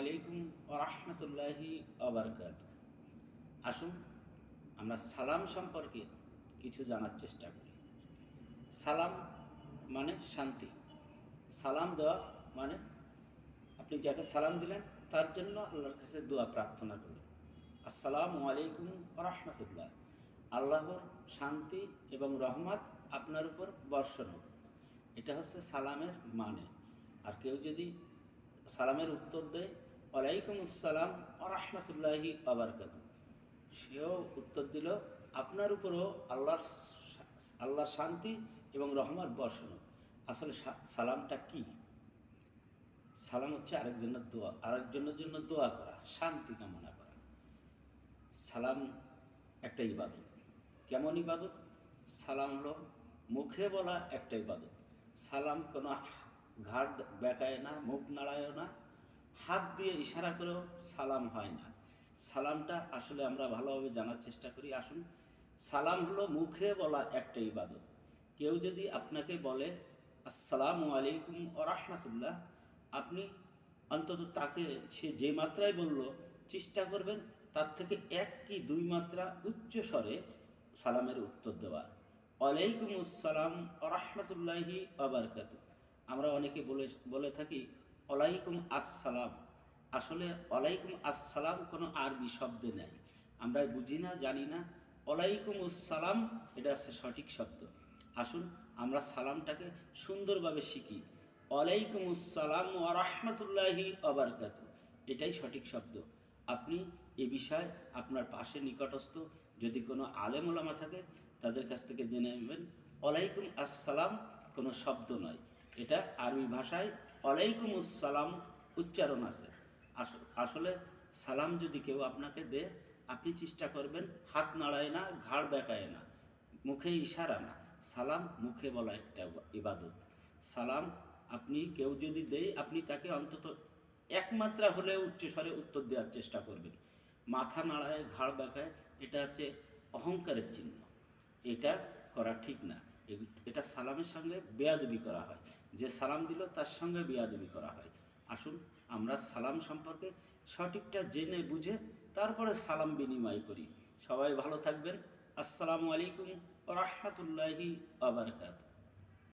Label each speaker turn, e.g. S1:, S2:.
S1: আলাইকুম ওয়া রাহমাতুল্লাহি ওয়া বারাকাতুহু। আসুন আমরা সালাম সম্পর্কে কিছু জানার চেষ্টা করি। সালাম মানে শান্তি। সালাম দেওয়া মানে আপনি যাকে সালাম দিলেন তার জন্য আল্লাহর কাছে দোয়া প্রার্থনা করলেন। আসসালামু আলাইকুম ওয়া রাহমাতুল্লাহ। আল্লাহর শান্তি এবং রহমত আপনার উপর বর্ষণ হোক। এটা হচ্ছে সালামের মানে। আর কেউ যদি সালামের উত্তর দেয় ওয়ালাইকুম আসসালাম ওয়া রাহমাতুল্লাহি ওয়া বারাকাতুহু, সেও উত্তর দিল আপনার উপরও আল্লাহর শান্তি এবং রহমত বর্ষণ হোক। আসলে সালামটা কি? সালাম হচ্ছে আরেকজনের দোয়া, আরেকজনের জন্য দোয়া করা, শান্তি কামনা করা। সালাম একটা ইবাদত। কেমন ইবাদত? সালাম হলো মুখে বলা একটা ইবাদত। সালাম কোনো ঘাড় বেঁকায় না, মুখ নাড়ায়ও না, হাত দিয়ে ইশারা করেও সালাম হয় না। সালামটা আসলে আমরা ভালোভাবে জানার চেষ্টা করি। আসুন, সালাম হলো মুখে বলা একটা ইবাদত। কেউ যদি আপনাকে বলে আসসালামু আলাইকুম ওয়া রাহমাতুল্লাহ, আপনি অন্তত তাকে সে যে মাত্রায় বলল চেষ্টা করবেন তার থেকে 1 কি 2 মাত্রা উচ্চ স্বরে সালামের উত্তর দেওয়ার। ওয়ালাইকুম আসসালাম ওয়া রাহমাতুল্লাহি ওয়া বারাকাতুহু। আমরা অনেকে বলে থাকি ওয়ালাইকুম আসসালাম। আসলে ওয়ালাইকুম আসসালাম কোনো আরবি শব্দ নেই, আমরা বুঝি না, জানি না। ওয়ালাইকুম আসসালাম এটা হচ্ছে সঠিক শব্দ। আসুন আমরা সালামটাকে সুন্দরভাবে শিখি। ওয়ালাইকুম আসসালাম ওয়া রাহমাতুল্লাহি ওয়া বারাকাতুহু, এটাই সঠিক শব্দ। আপনি এ বিষয়ে আপনার পাশে নিকটস্থ যদি কোনো আলেম ওলামা থাকে তাদের কাছ থেকে জেনে নেবেন। ওয়ালাইকুম আসসালাম কোনো শব্দ নয়, এটা আরবি ভাষায় ওয়ালাইকুম আসসালাম উচ্চারণ আছে। আসলে সালাম যদি কেউ আপনাকে দেয়, আপনি চেষ্টা করবেন হাত নাড়ায় না, ঘাড় বেঁকায় না, মুখে ইশারা না। সালাম মুখে বলা একটা ইবাদত। সালাম আপনি কেউ যদি দেয়, আপনি তাকে অন্তত 1 মাত্রা হলেও উচ্চস্বরে উত্তর দেওয়ার চেষ্টা করবেন। মাথা নাড়ায়, ঘাড় বেঁকায়, এটা হচ্ছে অহংকারের চিহ্ন। এটা করা ঠিক না। এটা সালামের সঙ্গে বেয়াদবি করা হয়। যে সালাম দিল তার সঙ্গে বেয়াদবি করা হয়। আসুন আমরা সালাম সম্পর্কে সঠিকটা জেনে বুঝে তারপরে সালাম বিনিময় করি। সবাই ভালো থাকবেন। আসসালামু আলাইকুম ওয়া রাহমাতুল্লাহি ওয়া বারাকাতুহু।